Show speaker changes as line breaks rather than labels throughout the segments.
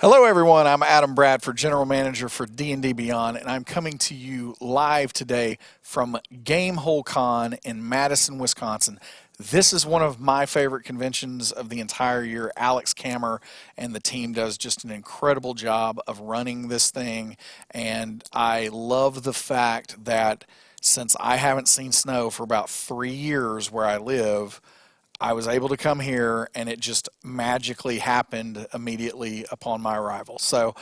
Hello everyone, I'm Adam Bradford, General Manager for D&D Beyond, and I'm coming to you live today from Gamehole Con in Madison, Wisconsin. This is one of my favorite conventions of the entire year. Alex Kammer and the team does just an incredible job of running this thing, and I love the fact that since I haven't seen snow for about 3 years where I live, I was able to come here and it just magically happened immediately upon my arrival. So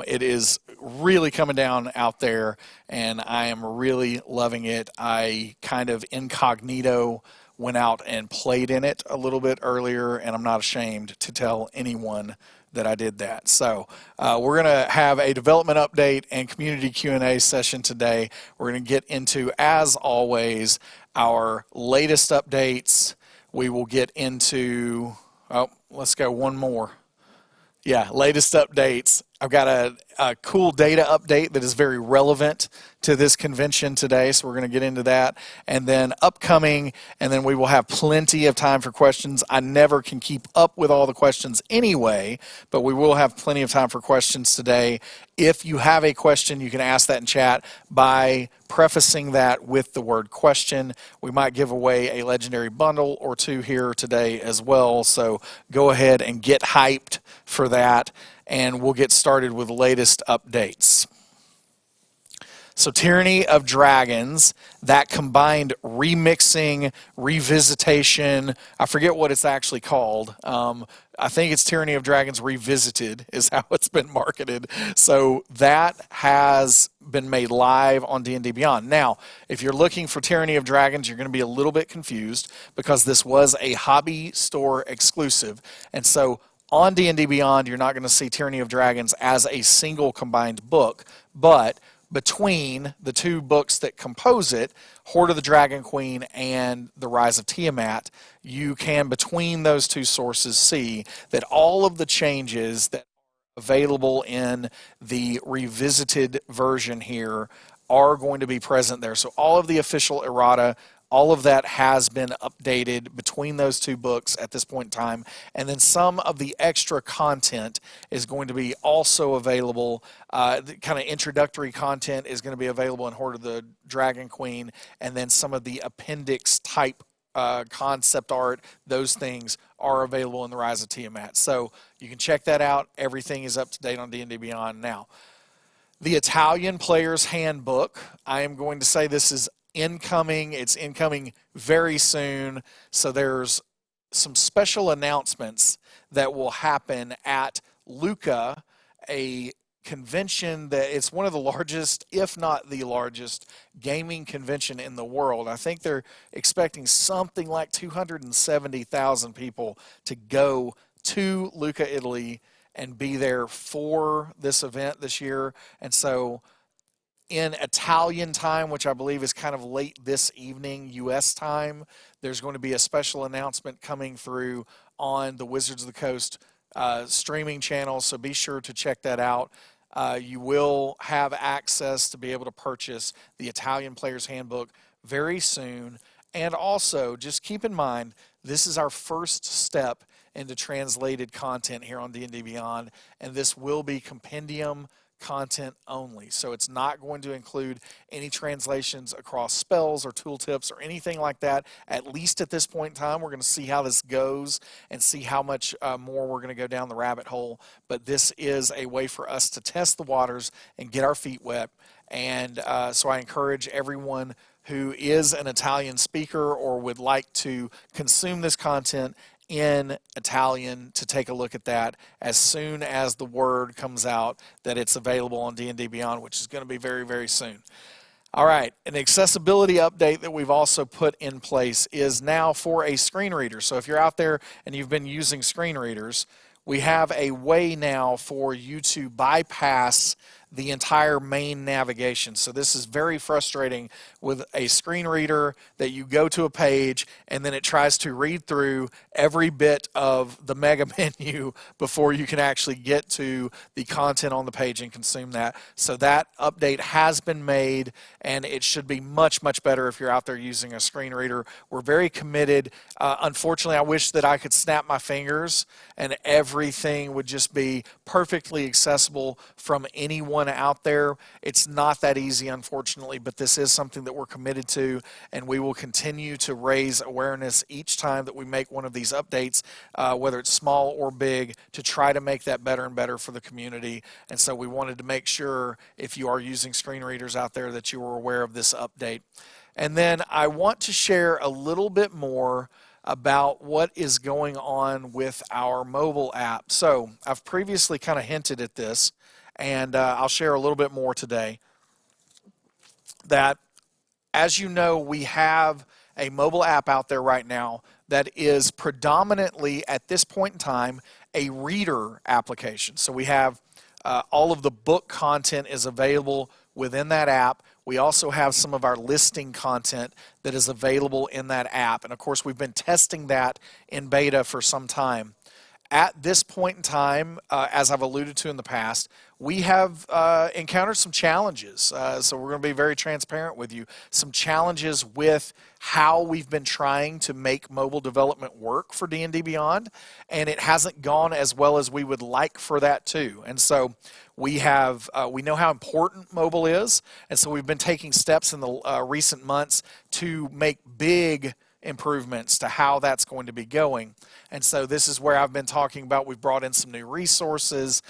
it is really coming down out there and I am really loving it. I kind of incognito went out and played in it a little bit earlier, and I'm not ashamed to tell anyone that I did that. So we're going to have a development update and community Q&A session today. We're going to get into, as always, our latest updates. We will get into, let's go one more. Yeah, latest updates. I've got a cool data update that is very relevant to this convention today, so we're going to get into that. And then upcoming, and then we will have plenty of time for questions. I never can keep up with all the questions anyway, but we will have plenty of time for questions today. If you have a question, you can ask that in chat by prefacing that with the word question. We might give away a legendary bundle or two here today as well, so go ahead and get hyped for that, and we'll get started with the latest updates. So Tyranny of Dragons, that combined remixing, revisitation, I forget what it's actually called. I think it's Tyranny of Dragons Revisited is how it's been marketed. So that has been made live on D&D Beyond. Now, if you're looking for Tyranny of Dragons, you're going to be a little bit confused because this was a hobby store exclusive. And so on D&D Beyond, you're not going to see Tyranny of Dragons as a single combined book, but between the two books that compose it, Hoard of the Dragon Queen and The Rise of Tiamat, you can, between those two sources, see that all of the changes that are available in the revisited version here are going to be present there. So all of the official errata, all of that has been updated between those two books at this point in time. And then some of the extra content is going to be also available. The kind of introductory content is going to be available in Hoard of the Dragon Queen. And then some of the appendix type concept art, those things are available in The Rise of Tiamat. So you can check that out. Everything is up to date on D&D Beyond now. The Italian Player's Handbook, I am going to say this is incoming. It's incoming very soon. So there's some special announcements that will happen at Lucca, a convention that it's one of the largest, if not the largest, gaming convention in the world. I think they're expecting something like 270,000 people to go to Lucca, Italy, and be there for this event this year. And so in Italian time, which I believe is kind of late this evening, U.S. time, there's going to be a special announcement coming through on the Wizards of the Coast streaming channel, so be sure to check that out. You will have access to be able to purchase the Italian Player's Handbook very soon. And also, just keep in mind, this is our first step into translated content here on D&D Beyond, and this will be compendium content only. So it's not going to include any translations across spells or tooltips or anything like that. At least at this point in time, we're going to see how this goes and see how much more we're going to go down the rabbit hole. But this is a way for us to test the waters and get our feet wet. And so I encourage everyone who is an Italian speaker or would like to consume this content in Italian to take a look at that as soon as the word comes out that it's available on D&D Beyond, which is going to be very, very soon. All right, an accessibility update that we've also put in place is now for a screen reader. So if you're out there and you've been using screen readers, we have a way now for you to bypass the entire main navigation. So this is very frustrating with a screen reader that you go to a page and then it tries to read through every bit of the mega menu before you can actually get to the content on the page and consume that. So that update has been made, and it should be much, much better if you're out there using a screen reader. We're very committed. Unfortunately, I wish that I could snap my fingers and everything would just be perfectly accessible from anyone out there. It's not that easy, unfortunately, but this is something that we're committed to, and we will continue to raise awareness each time that we make one of these updates, whether it's small or big, to try to make that better and better for the community. And so we wanted to make sure, if you are using screen readers out there, that you were aware of this update. And then I want to share a little bit more about what is going on with our mobile app. So I've previously kind of hinted at this, and I'll share a little bit more today. That, as you know, we have a mobile app out there right now that is predominantly, at this point in time, a reader application. So we have all of the book content is available within that app. We also have some of our listing content that is available in that app. And of course, we've been testing that in beta for some time. At this point in time, as I've alluded to in the past, we have encountered some challenges. So we're going to be very transparent with you. Some challenges with how we've been trying to make mobile development work for D&D Beyond, and it hasn't gone as well as we would like for that too. And so we know how important mobile is, and so we've been taking steps in the recent months to make big improvements to how that's going to be going. And so this is where I've been talking about, we've brought in some new resources.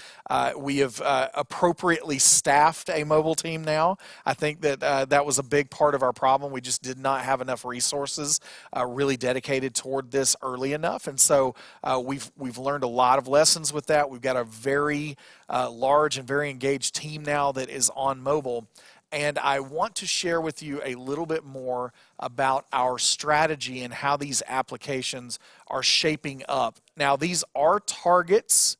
We have appropriately staffed a mobile team now. I think that that was a big part of our problem. We just did not have enough resources really dedicated toward this early enough. And so we've learned a lot of lessons with that. We've got a very large and very engaged team now that is on mobile. And I want to share with you a little bit more about our strategy and how these applications are shaping up. Now, these are targets,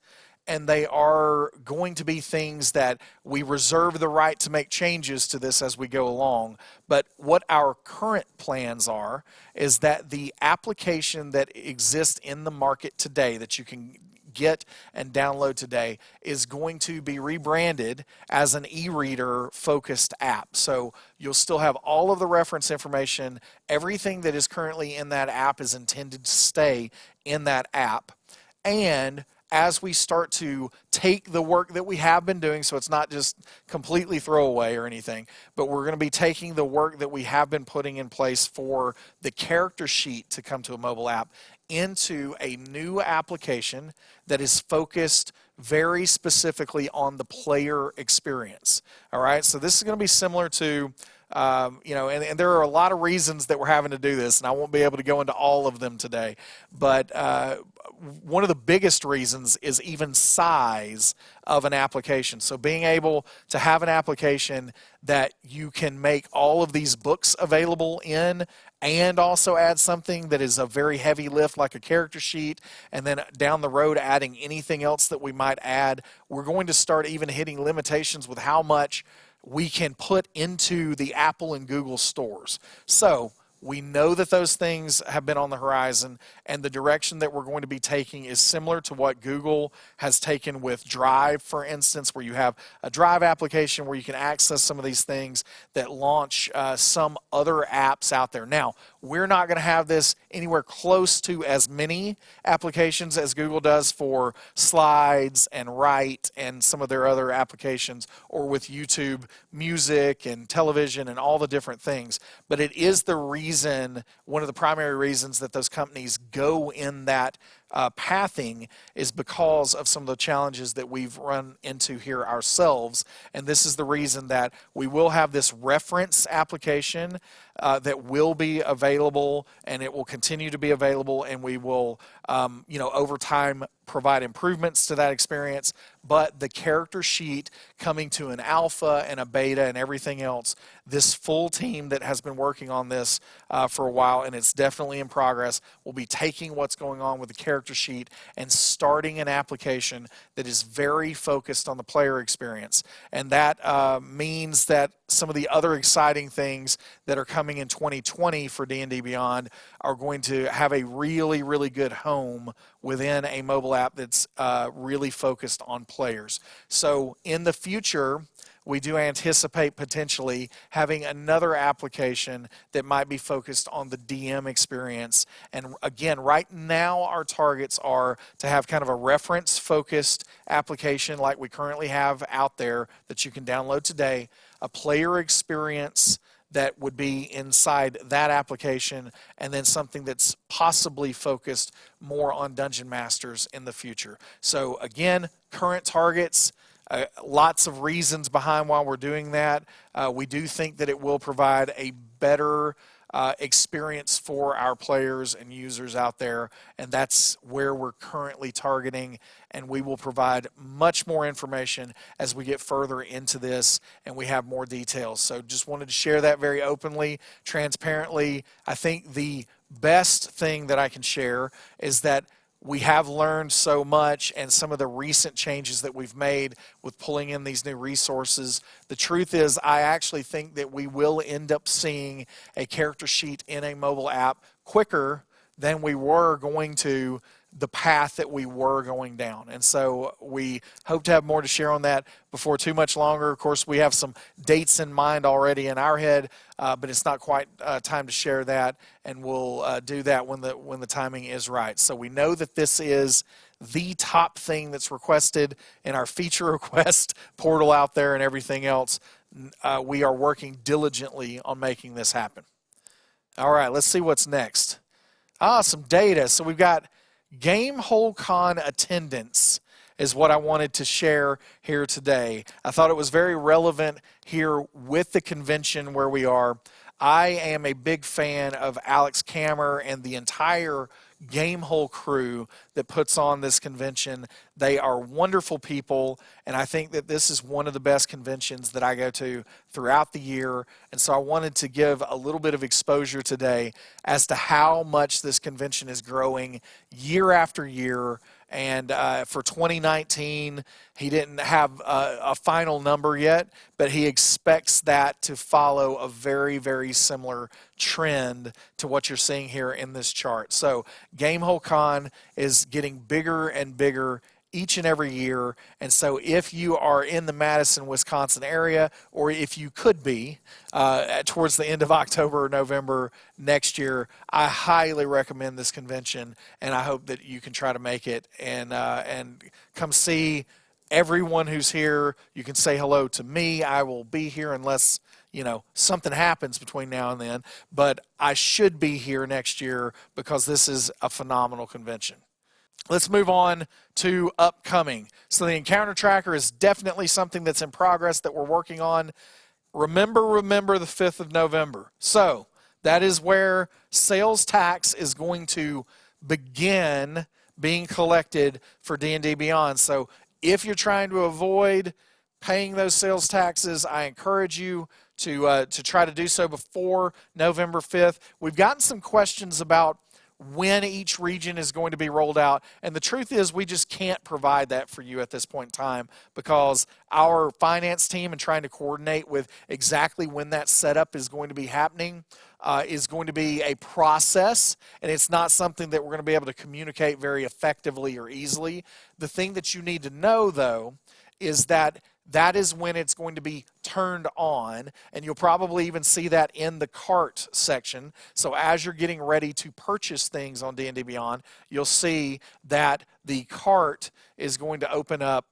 and they are going to be things that we reserve the right to make changes to this as we go along. But what our current plans are is that the application that exists in the market today that you can get and download today is going to be rebranded as an e-reader focused app. So you'll still have all of the reference information. Everything that is currently in that app is intended to stay in that app. And as we start to take the work that we have been doing, so it's not just completely throwaway or anything, but we're going to be taking the work that we have been putting in place for the character sheet to come to a mobile app into a new application that is focused very specifically on the player experience. All right, so this is going to be similar to and there are a lot of reasons that we're having to do this, and I won't be able to go into all of them today. But one of the biggest reasons is even size of an application. So being able to have an application that you can make all of these books available in, and also add something that is a very heavy lift like a character sheet, and then down the road adding anything else that we might add. We're going to start even hitting limitations with how much we can put into the Apple and Google stores. So we know that those things have been on the horizon, and the direction that we're going to be taking is similar to what Google has taken with Drive, for instance, where you have a Drive application where you can access some of these things that launch some other apps out there. Now, we're not going to have this anywhere close to as many applications as Google does for Slides and Write and some of their other applications, or with YouTube Music and television and all the different things. But it is the reason, one of the primary reasons that those companies go in that pathing is because of some of the challenges that we've run into here ourselves. And this is the reason that we will have this reference application that will be available, and it will continue to be available, and we will, over time provide improvements to that experience. But the character sheet coming to an alpha and a beta and everything else, this full team that has been working on this for a while, and it's definitely in progress, will be taking what's going on with the character character sheet and starting an application that is very focused on the player experience. And that means that some of the other exciting things that are coming in 2020 for D&D Beyond are going to have a really, really good home within a mobile app that's really focused on players. So in the future, we do anticipate potentially having another application that might be focused on the DM experience. And again, right now our targets are to have kind of a reference-focused application like we currently have out there that you can download today, a player experience that would be inside that application, and then something that's possibly focused more on Dungeon Masters in the future. So again, current targets, lots of reasons behind why we're doing that. We do think that it will provide a better experience for our players and users out there, and that's where we're currently targeting, and we will provide much more information as we get further into this and we have more details. So just wanted to share that very openly, transparently. I think the best thing that I can share is that we have learned so much, and some of the recent changes that we've made with pulling in these new resources. The truth is, I actually think that we will end up seeing a character sheet in a mobile app quicker than we were going to the path that we were going down. And so we hope to have more to share on that before too much longer. Of course, we have some dates in mind already in our head, but it's not quite time to share that, and we'll do that when the timing is right. So we know that this is the top thing that's requested in our feature request portal out there and everything else. We are working diligently on making this happen. All right, let's see what's next. Some data. So we've got Gamehole Con attendance is what I wanted to share here today. I thought it was very relevant here with the convention where we are. I am a big fan of Alex Kammer and the entire Gamehole crew that puts on this convention. They are wonderful people, and I think that this is one of the best conventions that I go to throughout the year. And so I wanted to give a little bit of exposure today as to how much this convention is growing year after year. And for 2019, he didn't have a final number yet, but he expects that to follow a very, very similar trend to what you're seeing here in this chart. So Gamehole Con is getting bigger and bigger each and every year. And so if you are in the Madison, Wisconsin area, or if you could be towards the end of October or November next year, I highly recommend this convention, and I hope that you can try to make it and come see everyone who's here. You can say hello to me. I will be here unless something happens between now and then, but I should be here next year because this is a phenomenal convention. Let's move on to upcoming. So the encounter tracker is definitely something that's in progress that we're working on. Remember the 5th of November. So that is where sales tax is going to begin being collected for D&D Beyond. So if you're trying to avoid paying those sales taxes, I encourage you to try to do so before November 5th. We've gotten some questions about when each region is going to be rolled out, and the truth is we just can't provide that for you at this point in time because our finance team and trying to coordinate with exactly when that setup is going to be happening is going to be a process, and it's not something that we're going to be able to communicate very effectively or easily. The thing that you need to know, though, is that is when it's going to be turned on, and you'll probably even see that in the cart section. So as you're getting ready to purchase things on D&D Beyond, you'll see that the cart is going to open up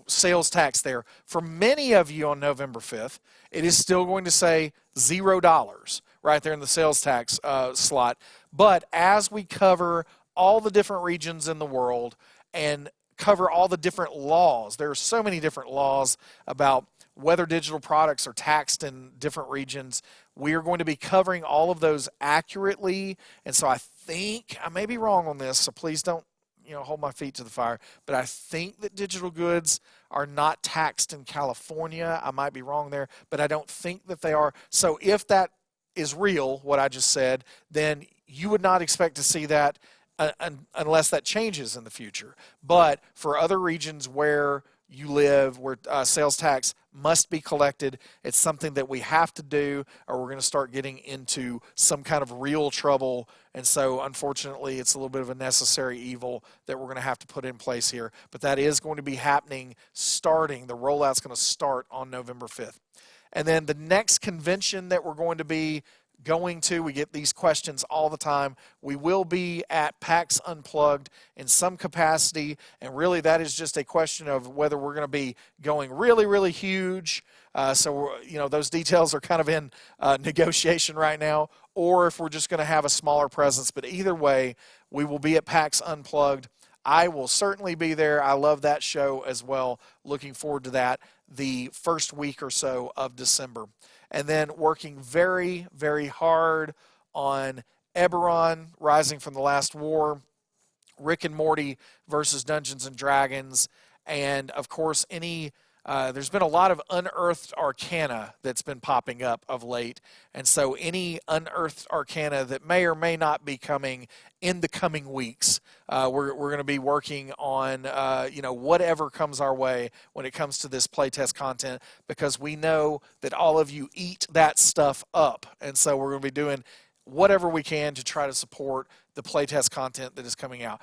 sales tax there. For many of you on November 5th, it is still going to say $0 right there in the sales tax slot. But as we cover all the different regions in the world and cover all the different laws. There are so many different laws about whether digital products are taxed in different regions. We are going to be covering all of those accurately. And so I think, I may be wrong on this, so please don't hold my feet to the fire, but I think that digital goods are not taxed in California. I might be wrong there, but I don't think that they are. So if that is real, what I just said, then you would not expect to see that unless that changes in the future. But for other regions where you live, where sales tax must be collected, it's something that we have to do, or we're going to start getting into some kind of real trouble. And so, unfortunately, it's a little bit of a necessary evil that we're going to have to put in place here. But that is going to be happening starting. The rollout's going to start on November 5th. And then the next convention that we're going to be going to, we get these questions all the time, we will be at PAX Unplugged in some capacity, and really that is just a question of whether we're going to be going really, really huge, so those details are kind of in negotiation right now, or if we're just going to have a smaller presence. But either way, we will be at PAX Unplugged. I will certainly be there. I love that show as well. Looking forward to that the first week or so of December. And then working very, very hard on Eberron, Rising from the Last War, Rick and Morty versus Dungeons and Dragons, and of course there's been a lot of unearthed arcana that's been popping up of late, and so any unearthed arcana that may or may not be coming in the coming weeks, we're going to be working on whatever comes our way when it comes to this playtest content, because we know that all of you eat that stuff up, and so we're going to be doing whatever we can to try to support the playtest content that is coming out.